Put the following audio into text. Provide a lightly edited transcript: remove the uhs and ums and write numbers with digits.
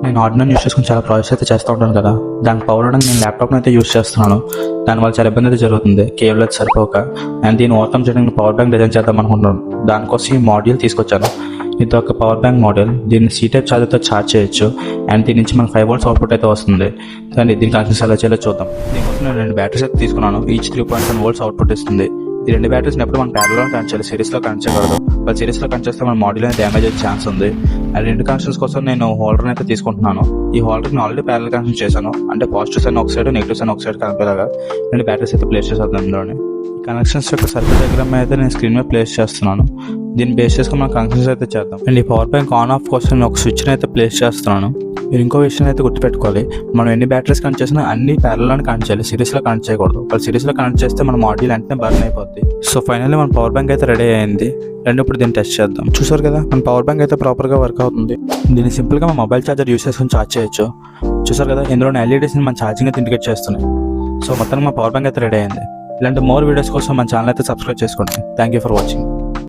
నేను ordinary use చేసుకుని చాలా ప్రాజెక్ట్స్ అయితే చేస్తూ ఉంటాను కదా, దానికి పవర్ అవడానికి నేను ల్యాప్టాప్ని అయితే యూస్ చేస్తున్నాను. దానివల్ల చాలా ఇబ్బంది అయితే జరుగుతుంది, కేబుల్ అయితే సరిపోక. అండ్ దీన్ని ఓవర్కమ్ చేయడానికి పవర్ బ్యాంక్ డిజైన్ చేద్దాం అనుకుంటున్నాను. దానికోసం ఈ మాడ్యూల్ తీసుకొచ్చాను. ఇది ఒక పవర్ బ్యాంక్ మోడల్. దీన్ని C టైప్ ఛార్జర్తో ఛార్జ్ చేయొచ్చు. అండ్ దీని నుంచి మనకు 5 volts అవుట్పుట్ అయితే వస్తుంది. కానీ దీని కనెక్షన్స్ ఎలా చేయాలో చూద్దాం. దీనికోసం నేను 2 బ్యాటరీస్ అయితే తీసుకున్నాను. ఈచ్ 3.1 volts అవుట్పుట్ ఇస్తుంది. ఈ 2 బ్యాటరీస్ ఎప్పుడు మనం ప్యారలల్ కనెక్ట్ చేయాలి, సిరీస్లో కనెక్ట్ చేయకూడదు. వాళ్ళు సిరీస్లో కనెక్ట్ చేస్తే మన మాడ్యూల్ అనేది డ్యామేజ్ అయ్యే ఛాన్స్ ఉంది. అండ్ 2 కనెక్షన్స్ కోసం నేను హోల్డర్ని అయితే తీసుకుంటున్నాను. ఈ హోల్డర్ని ఆల్రెడీ ప్యారలల్ కనెక్షన్ చేశాను. అంటే పాజిటివ్ సైన్ ఒక సైడ్, నెగిటివ్ సైన్ ఒక సైడ్ కలిపేలాగా 2 బ్యాటరీస్ అయితే ప్లేస్ చేసేది అందులోని. కనెక్షన్స్ యొక్క సర్క్యూట్ డయాగ్రామ్ అయితే నేను స్క్రీన్ మీద ప్లేస్ చేస్తున్నాను. దీన్ని బేస్ చేసుకుని మనం కనెక్షన్స్ అయితే చేద్దాం. అండ్ ఈ పవర్ బ్యాంక్ ఆన్ ఆఫ్ కోసం నేను ఒక స్విచ్ని అయితే ప్లేస్ చేస్తున్నాను. మీరు ఇంకో విషయం అయితే గుర్తుపెట్టుకోవాలి, మనం ఎన్ని బ్యాటరీస్ కనెక్ట్ చేసినా అన్ని ప్యారలల్ కనెక్ట్ చేయాలి, సిరీస్లో కనెక్ట్ చేయకూడదు. వాళ్ళు సిరీస్లో కనెక్ట్ చేస్తే మన మాడ్యూల్ వెంటనే బర్న్ అయిపోద్ది. సో ఫైనల్లీ మన పవర్ బ్యాంక్ అయితే రెడీ అయింది. ఇప్పుడు దీన్ని టెస్ట్ చేద్దాం. చూసారు కదా, మన పవర్ బ్యాంక్ అయితే ప్రాపర్గా వర్క్ అవుతుంది. దీన్ని సింపుల్గా మన మొబైల్ ఛార్జర్ యూస్ చేసుకుని ఛార్జ్ చేయొచ్చు. చూసారు కదా, ఇందులో LEDస్ని మన ఛార్జింగ్ అయితే ఇండికేట్ చేస్తున్నాయి. సో మొత్తానికి మన పవర్ బ్యాంక్ అయితే రెడీ అయింది. ఇలాంటి మోర్ వీడియోస్ కోసం మన ఛానల్ అయితే సబ్స్క్రైబ్ చేసుకోండి. Thank you for watching.